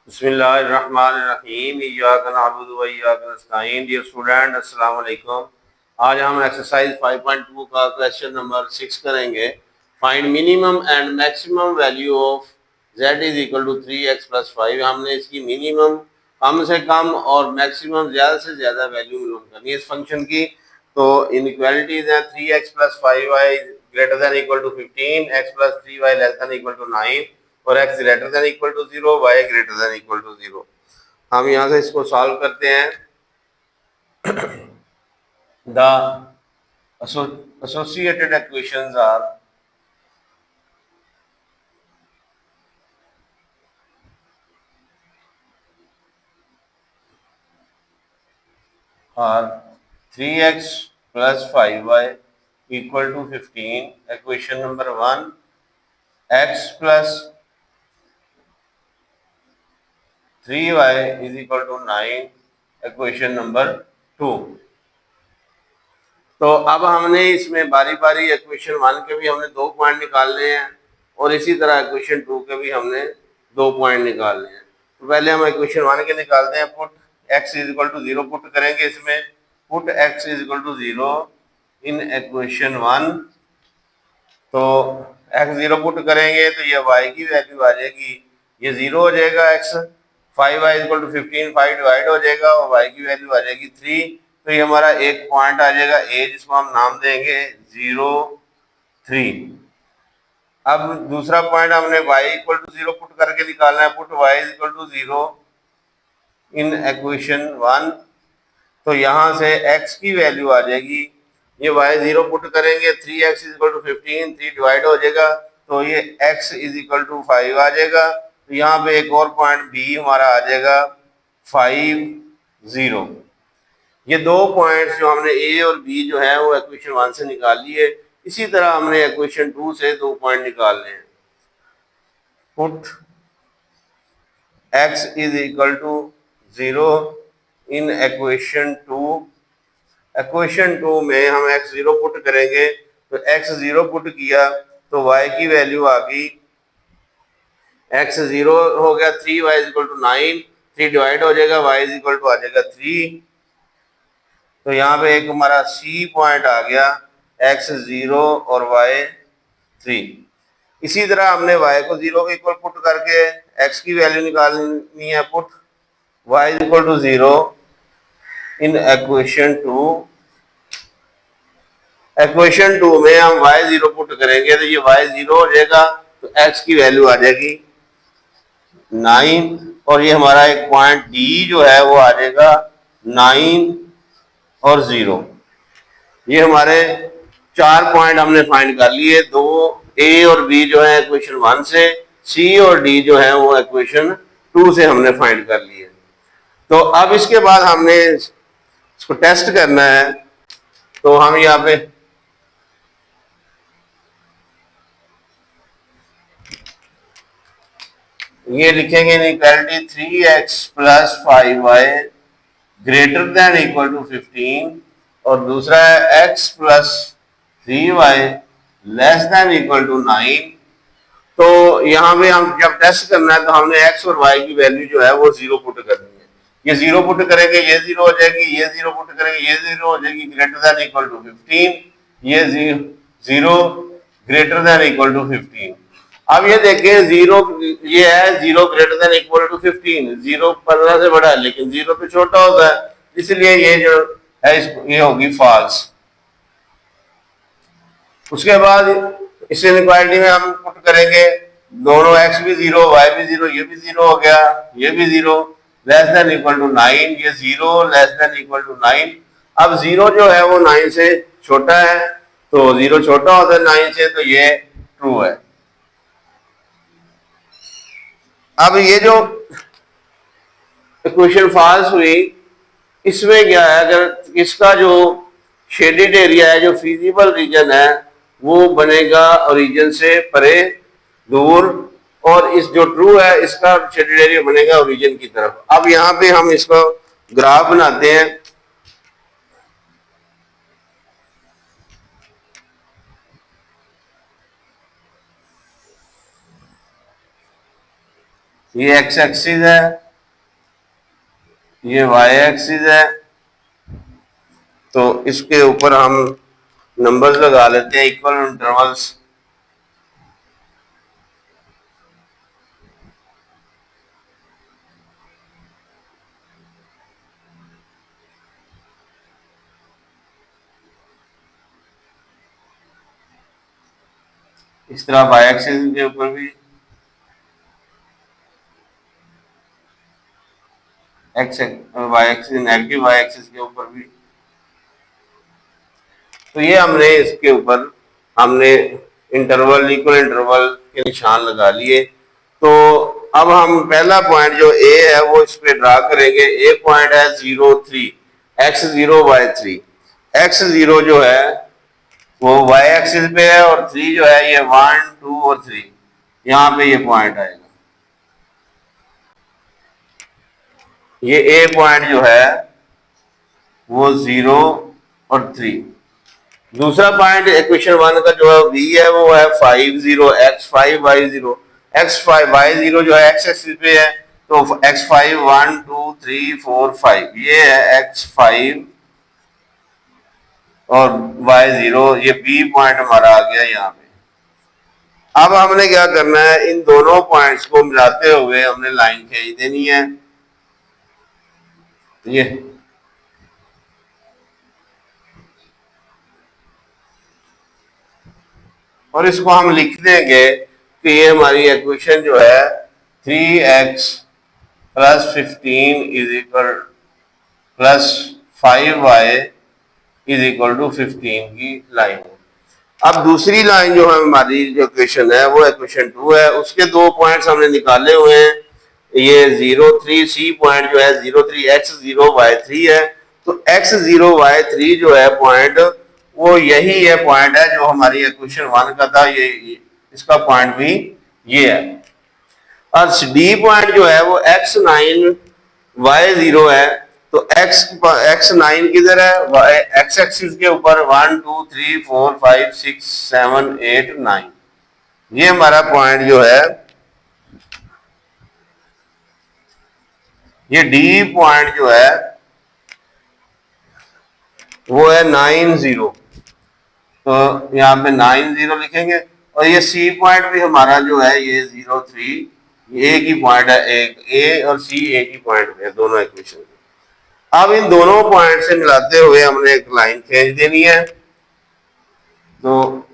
बिस्मिल्लाहिर्रहमानिर्रहीम इय्याका नअबुदु व इय्याका नस्तईन। Dear student, अस्सलाम वालेकुम। आज हम एक्सरसाइज 5.2 का क्वेश्चन नंबर 6 करेंगे। Find minimum and maximum value of z is equal to 3x plus 5। हमने इसकी मिनिमम कम से कम और मैक्सिमम ज़्यादा से ज़्यादा वैल्यू मालूम करनी है इस फंक्शन की। तो इनइक्वालिटीज हैं 3x plus 5y greater than equal to 15, x plus 3y less than equal to 9 और x greater than equal to 0, y greater than equal to 0। हम यहाँ से इसको सॉल्व करते हैं। The associated equations are 3x plus 5y equal to 15, equation number 1, x plus 3y is equal to 9, equation number 2। तो अब हमने इसमें बारी बारी इक्वेशन 1 के भी हमने 2 पॉइंट निकालने हैं और इसी तरह इक्वेशन 2 के भी हमने 2 पॉइंट निकालने हैं। तो पहले हम इक्वेशन 1 के निकालते हैं। Put x is equal to 0 put करेंगे इसमें। Put x is equal to 0 in equation 1। तो x 0 पुट करेंगे तो ये y की वैल्यू आ जाएगी, ये 0 हो जाएगा। x 5y equal to 15, 5 divide हो जाएगा और y की वैल्यू आ जाएगी 3। तो ये हमारा एक पॉइंट आ जाएगा ए, जिसको हम नाम देंगे 0, 3। अब दूसरा पॉइंट हमने y इक्वल टू 0 पुट करके निकालना है। Put y equal to 0 in equation 1। तो यहाँ से x की वैल्यू आ जाएगी, ये y 0 पुट करेंगे 3x is equal to 15, 3 divide हो जाएगा तो ये x इज इक्वल टू 5 आ जाएगा। तो यहाँ पे एक और पॉइंट b हमारा आ जाएगा 5, 0। ये 2 पॉइंट्स जो हमने ए और बी जो है वो इक्वेशन 1 से निकाल लिए। इसी तरह हमने इक्वेशन 2 से 2 पॉइंट निकालने हैं। Put x is equal to 0 in equation 2। Equation 2 में हम x 0 पुट करेंगे तो x 0 पुट किया तो y की वैल्यू आ गई, x 0 हो गया 3y is equal to 9, 3 divide हो जाएगा, y इज इक्वल टू आ जाएगा 3। तो यहाँ पे एक हमारा सी पॉइंट आ गया, x 0 और y 3। इसी तरह हमने y को 0 के इक्वल पुट करके x की वैल्यू निकालनी है। Put y equal to 0 in equation 2। Equation 2 में हम y 0 पुट करेंगे तो ये y 0 हो जाएगा तो x की वैल्यू आ जाएगी 9 और ये हमारा एक पॉइंट D जो है वो आ जाएगा 9 और 0। ये हमारे 4 पॉइंट हमने फाइंड कर लिए। 2 ए और बी जो है इक्वेशन 1 से, सी और डी जो है वो इक्वेशन 2 से हमने फाइंड कर लिए। तो अब इसके बाद हमने इसको टेस्ट करना है। तो हम यहाँ पे ये लिखेंगे inequality 3x plus 5y greater than equal to 15 और दूसरा है x plus 3y less than equal to 9। तो यहाँ पे हम जब टेस्ट करना है तो हमने x और y की वैल्यू जो है वो 0 पुट करनी है। ये 0 पुट करेंगे ये 0 हो जाएगी, ये 0 पुट करेंगे ये 0 हो जाएगी, ग्रेटर देन इक्वल टू 15, ये 0 ग्रेटर देन इक्वल टू 15। अब ये देखें 0, ये है 0 ग्रेटर देन इक्वल टू 15। 0 15 से बड़ा है लेकिन 0 पे छोटा होता है, इसलिए ये जो है ये होगी फॉल्स। उसके बाद इस इनइक्वालिटी में हम पुट करेंगे दोनों x भी 0, y भी 0, ये भी 0 हो गया, ये भी 0, लेस देन इक्वल टू 9, ये 0 लेस देन इक्वल टू 9। अब 0 जो है वो 9 से छोटा है, तो 0 छोटा होता है 9 से, तो ये ट्रू है। अब ये जो इक्वेशन फॉल्स हुई, इसमें क्या है, अगर इसका जो शेडेड एरिया है, जो फिजिबल रीजन है, वो बनेगा ओरिजिन से परे, दूर, और इस जो ट्रू है इसका शेडेड एरिया बनेगा ओरिजिन की तरफ। अब यहाँ पे हम इसको ग्राफ बनाते हैं। ये एक्स एक्सिस है, ये वाई एक्सिस है। तो इसके ऊपर हम नंबर्स लगा लेते हैं, इक्वल इंटरवल्स। इस तरह वाई एक्सिस के ऊपर भी x y axis, negative y axis के ऊपर भी। तो ये हमने इसके ऊपर हमने इंटरवल, इक्वल इंटरवल के निशान लगा लिए। तो अब हम पहला पॉइंट जो ए है वो इस पे ड्रा करेंगे। ए पॉइंट है 0 3, x0 y3। x0 जो है वो y एक्सिस पे है और 3 जो है ये 1 2 और 3, यहाँ पे ये पॉइंट आएगा। ये ए पॉइंट जो है वो 0 और 3। दूसरा पॉइंट इक्वेशन 1 का जो है बी है वो है 5 0 x5 y0। x5 y0 जो है x एक्सिस पे है, तो x5 1 2 3 4 5, ये है x5 और y0, ये बी पॉइंट हमारा आ गया यहाँ पे। अब हमने क्या करना है, इन दोनों पॉइंट्स को मिलाते हुए हमने लाइन खींच देनी है। ये और इसको हम लिख देंगे कि ये हमारी इक्वेशन जो है 3x + 15 = +5y = 15 की लाइन है। अब दूसरी लाइन जो है हमारी जो इक्वेशन है वो इक्वेशन 2 है, उसके दो पॉइंट्स हमने निकाले हुए हैं। ये 0 3 सी पॉइंट जो है 0 3 x0 y3 है। तो x0 y3 जो है पॉइंट वो यही है, पॉइंट है जो हमारी इक्वेशन 1 का था। ये इसका पॉइंट भी ये है। और डी पॉइंट जो है वो x9 y0 है। तो x9 किधर है, x एक्सिस के ऊपर 1 2 3 4 5 6 7 8 9, ये हमारा पॉइंट जो है, ये डी पॉइंट जो है वो है 9 0। तो यहाँ पे 9 0 लिखेंगे। और ये सी पॉइंट भी हमारा जो है ये 0 3, ये एक ही पॉइंट है, एक ए और सी एक ही पॉइंट है दोनों इक्वेशन। अब इन दोनों पॉइंट से मिलाते हुए हमने एक लाइन खींच देनी है। तो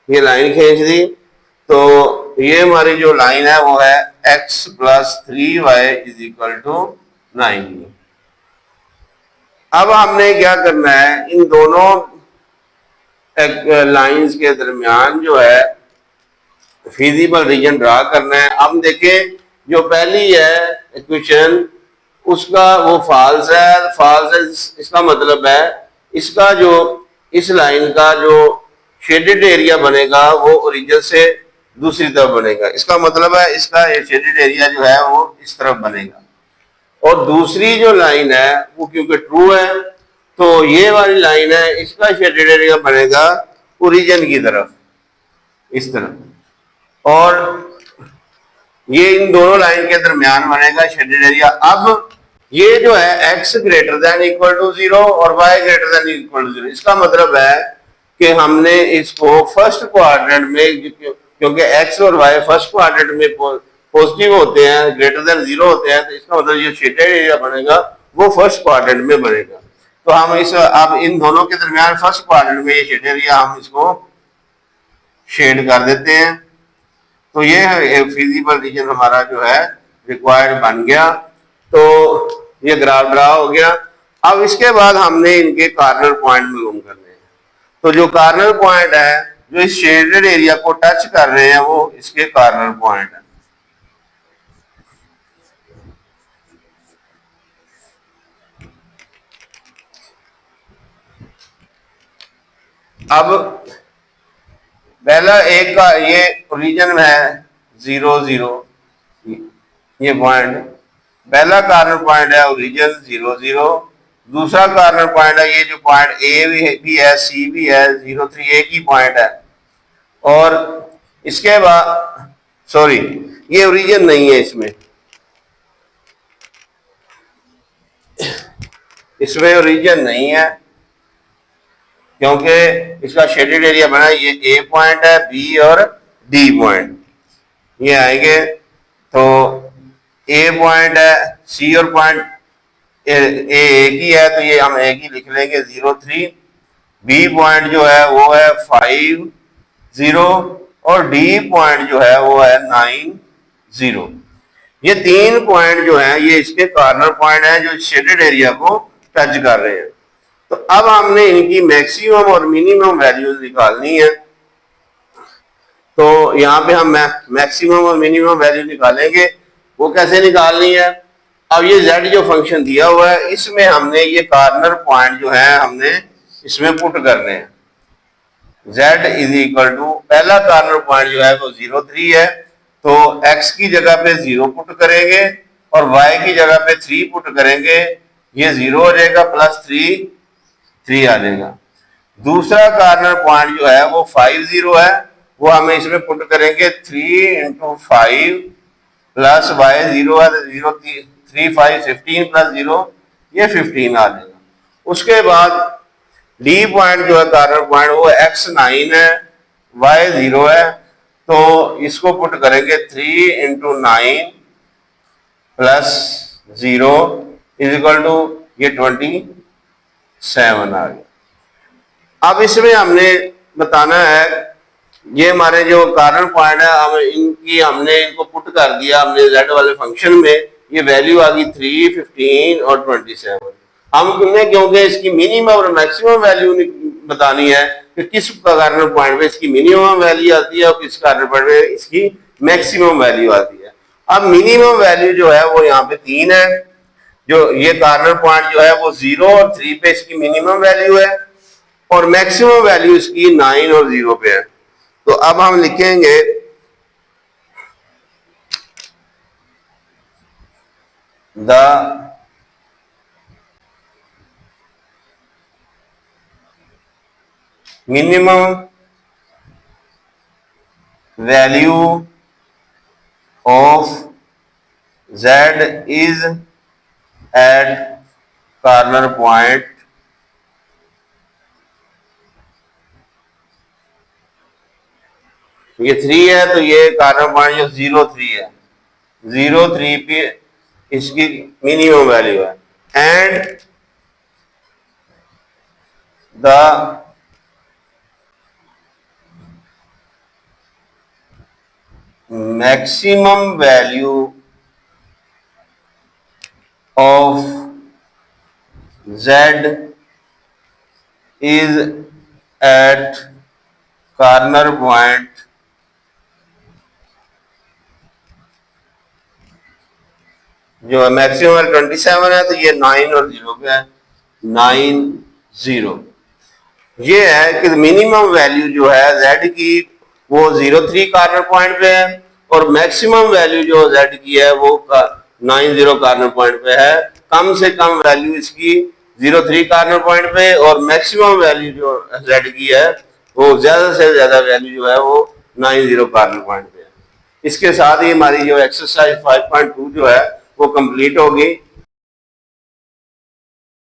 ये लाइन खींच दी। तो ये हमारी जो लाइन है वो है x + 3y = 9। अब हमने क्या करना है, इन दोनों लाइंस के दरमियान जो है फिजिबल रीजन ड्रा करना है। अब देखें जो पहली है इक्वेशन उसका वो फॉल्स है, फॉल्स है, इसका मतलब है इसका जो इस लाइन का जो शेडेड एरिया बनेगा वो ओरिजिन से दूसरी तरफ बनेगा। इसका मतलब है इसका ये शेडेड एरिया जो है वो इस तरफ बनेगा। और दूसरी जो लाइन है वो क्योंकि ट्रू है तो ये वाली लाइन है, इसका शेडेड एरिया बनेगा ओरिजिन की तरफ, इस तरफ। और ये इन दोनों लाइन के दरमियान बनेगा शेडेड एरिया। अब ये जो है x > 0 और y > 0, इसका मतलब है कि हमने इसको फर्स्ट क्वाड्रेंट में, क्योंकि x और y फर्स्ट क्वाड्रेंट में पॉजिटिव होते हैं, >0 होते हैं, तो इसका मतलब ये शेडेड एरिया बनेगा वो फर्स्ट क्वाड्रेंट में बनेगा। तो हम इस अब इन दोनों के दरमियान फर्स्ट क्वाड्रेंट में ये शेडेड एरिया हम इसको शेड कर देते हैं। तो ये फिजिबल रीजन हमारा जो है रिक्वायर्ड बन गया। तो ये ग्राफ ड्रा हो गया। अब इसके बाद हमने इनके कार्नर पॉइंट मालूम करने हैं। तो जो कार्नर पॉइंट है जो इस शेडेड एरिया को टच कर रहे हैं वो इसके कार्नर पॉइंट है। अब पहला एक का ये रीजन है 0 0, ये पॉइंट पहला कार्नर पॉइंट है ओरिजिन 0 0, दूसरा कार्नर पॉइंट है, ये जो पॉइंट ए भी है सी भी है, 0 3 एक ही पॉइंट है। और इसके बाद सॉरी, ये ओरिजिन नहीं है, इसमें ओरिजिन नहीं है, क्योंकि इसका शेडेड एरिया बना, ये ए पॉइंट है, बी और डी पॉइंट ये आएंगे। तो ए पॉइंट है, सी और पॉइंट ए एक ही है, तो ये हम एक ही लिख लेंगे 0 3। बी पॉइंट जो है वो है 5 0 और डी पॉइंट जो है वो है 9 0। ये तीन पॉइंट जो है ये इसके कॉर्नर पॉइंट है जो शेडेड एरिया को टच कर रहे हैं। तो अब हमने इनकी मैक्सिमम और मिनिमम वैल्यूज निकालनी है। तो यहाँ पे हम मैक्सिमम और मिनिमम वैल्यू निकालेंगे। वो कैसे निकालनी है? अब ये z जो फंक्शन दिया हुआ है, इसमें हमने ये कॉर्नर पॉइंट जो है हमने इसमें पुट करने हैं। z इज इक्वल टू, पहला कॉर्नर पॉइंट जो है वो 0 3 है, तो x की जगह पे 0 पुट करेंगे और y की जगह पे 3 पुट करेंगे, ये 0 हो जाएगा, प्लस 3 आ जाएगा। दूसरा कॉर्नर पॉइंट जो है वो 5 0 है, वो हमें इसमें पुट करेंगे 3 × 5 प्लस y 0 है, 0 3 5 15 प्लस 0 ये 15 आ जाएगा। उसके बाद डी पॉइंट जो है कॉर्नर पॉइंट वो x 9 है, y 0 है, तो इसको पुट करेंगे 3 × 9 प्लस 0 इज इक्वल टू ये 27 आ गया। अब इसमें हमने बताना है, ये हमारे जो कॉर्नर पॉइंट है हमने इनको पुट कर दिया हमने z वाले फंक्शन में, ये वैल्यू आ गई 3 15 और 27। हमने क्योंकि इसकी मिनिमम और मैक्सिमम वैल्यू बतानी है कि किस कॉर्नर पॉइंट पे इसकी मिनिमम वैल्यू आती है और किस कॉर्नर पॉइंट पे इसकी मैक्सिमम वैल्यू आती है। अब मिनिमम वैल्यू जो है वो यहाँ पे 3 है, जो ये कॉर्नर पॉइंट जो है वो 0 और 3 पे इसकी मिनिमम वैल्यू है और मैक्सिमम वैल्यू इसकी 9 और 0 पे है। तो अब हम लिखेंगे the minimum value of z is at corner point ये 3 है, तो ये कॉर्नर पॉइंट जो 0 3 है, 0 3 पे इसकी मिनिमम वैल्यू है, and the maximum value of z is at corner point जो मैक्सिमम 27 है, तो ये 9 और 0 पे है, 9 0। ये है कि मिनिमम वैल्यू जो है z की वो 0 3 कॉर्नर पॉइंट पे है और मैक्सिमम वैल्यू जो z की है वो 9 0 कॉर्नर पॉइंट पे है। कम से कम वैल्यू इसकी 0 3 कॉर्नर पॉइंट पे और मैक्सिमम वैल्यू जो z की है वो ज्यादा से ज्यादा वैल्यू जो है वो 9 0 कॉर्नर पॉइंट पे है। इसके साथ ही हमारी जो एक्सरसाइज 5.2 जो है वो कंप्लीट होगी।